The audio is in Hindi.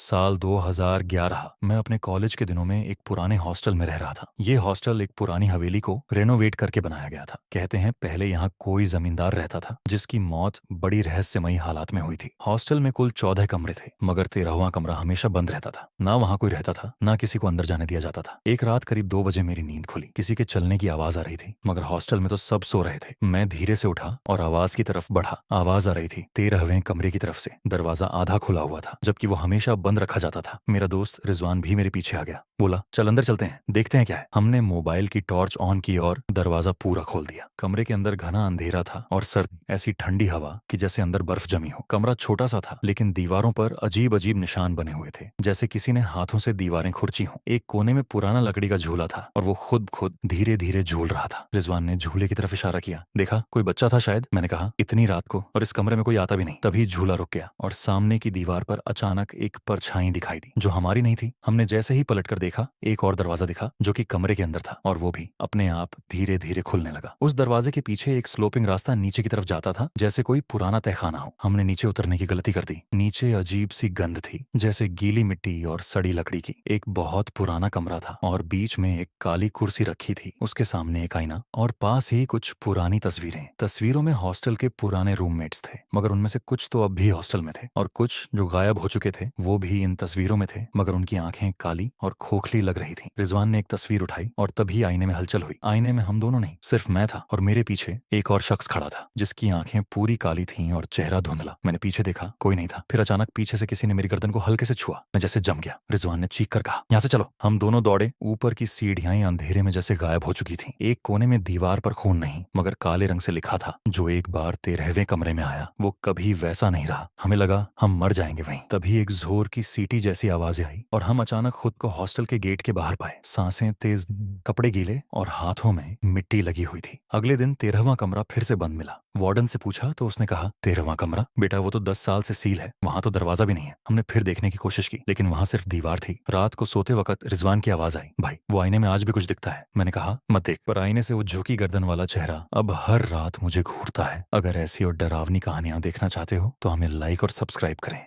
साल 2011 मैं अपने कॉलेज के दिनों में एक पुराने हॉस्टल में रह रहा था। ये हॉस्टल एक पुरानी हवेली को रेनोवेट करके बनाया गया था। कहते हैं पहले यहाँ कोई जमींदार रहता था जिसकी मौत बड़ी रहस्यमयी हालात में हुई थी। हॉस्टल में कुल 14 कमरे थे, मगर 13वां कमरा हमेशा बंद रहता था। ना वहाँ कोई रहता था, ना किसी को अंदर जाने दिया जाता था। एक रात करीब 2 बजे मेरी नींद खुली। किसी के चलने की आवाज आ रही थी, मगर हॉस्टल में तो सब सो रहे थे। मैं धीरे से उठा और आवाज की तरफ बढ़ा। आवाज आ रही थी 13वें कमरे की तरफ से। दरवाजा आधा खुला हुआ था, जबकि वो हमेशा बंद रखा जाता था। मेरा दोस्त रिजवान भी मेरे पीछे आ गया। बोला, चल अंदर चलते हैं, देखते हैं क्या है। हमने मोबाइल की टॉर्च ऑन की और दरवाजा पूरा खोल दिया। कमरे के अंदर घना अंधेरा था और सर्द, ऐसी ठंडी हवा कि जैसे अंदर बर्फ जमी हो। कमरा छोटा सा था, लेकिन दीवारों पर अजीब अजीब निशान बने हुए थे, जैसे किसी ने हाथों से दीवारें खुरची हों। एक कोने में पुराना लकड़ी का झूला था और वो खुद खुद धीरे धीरे झूल रहा था। रिजवान ने झूले की तरफ इशारा किया। देखा, कोई बच्चा था शायद। मैंने कहा, इतनी रात को और इस कमरे में कोई आता भी नहीं। तभी झूला रुक गया और सामने की दीवार पर अचानक एक परछाई दिखाई दी, जो हमारी नहीं थी। हमने जैसे ही पलटकर देखा, एक और दरवाजा दिखा जो कि कमरे के अंदर था, और वो भी अपने आप धीरे धीरे खुलने लगा। उस दरवाजे के पीछे एक स्लोपिंग रास्ता नीचे की तरफ जाता था, जैसे कोई पुराना तहखाना हो। हमने नीचे उतरने की गलती कर दी। नीचे अजीब सी गंध थी, जैसे गीली मिट्टी और सड़ी लकड़ी की। एक बहुत पुराना कमरा था और बीच में एक काली कुर्सी रखी थी। उसके सामने एक आईना और पास ही कुछ पुरानी तस्वीरें। तस्वीरों में हॉस्टल के पुराने रूममेट्स थे, मगर उनमें से कुछ तो अब भी हॉस्टल में थे, और कुछ जो गायब हो चुके थे वो भी इन तस्वीरों में थे, मगर उनकी आंखें काली और खोखली लग रही थीं। रिजवान ने एक तस्वीर उठाई और तभी आईने में हलचल हुई। आईने में हम दोनों नहीं, सिर्फ मैं था, और मेरे पीछे एक और शख्स खड़ा था जिसकी आंखें पूरी काली थीं और चेहरा धुंधला। मैंने पीछे देखा, कोई नहीं था। फिर अचानक पीछे से किसी ने मेरी गर्दन को हल्के से छुआ। मैं जैसे जम गया। रिजवान ने चीख कर कहा, यहाँ से चलो। हम दोनों दौड़े। ऊपर की सीढ़ियां अंधेरे में जैसे गायब हो चुकी थीं। एक कोने में दीवार पर खून नहीं, मगर काले रंग से लिखा था, जो एक बार 13वें कमरे में आया वो कभी वैसा नहीं रहा। हमें लगा हम मर जाएंगे वहीं। तभी एक जोर की सीटी जैसी आवाज आई और हम अचानक खुद को हॉस्टल के गेट के बाहर पाए। सांसें तेज, कपड़े गीले और हाथों में मिट्टी लगी हुई थी। अगले दिन 13वां कमरा फिर से बंद मिला। वार्डन से पूछा तो उसने कहा, 13वां कमरा? बेटा, वो तो 10 साल से सील है, वहां तो दरवाजा भी नहीं है। हमने फिर देखने की कोशिश की, लेकिन वहां सिर्फ दीवार थी। रात को सोते वक्त रिजवान की आवाज आई, भाई वो आईने में आज भी कुछ दिखता है। मैंने कहा, मत देख। पर आईने से वो झुकी गर्दन वाला चेहरा अब हर रात मुझे घूरता है। अगर ऐसी और डरावनी कहानियां देखना चाहते हो तो हमें लाइक और सब्सक्राइब करें।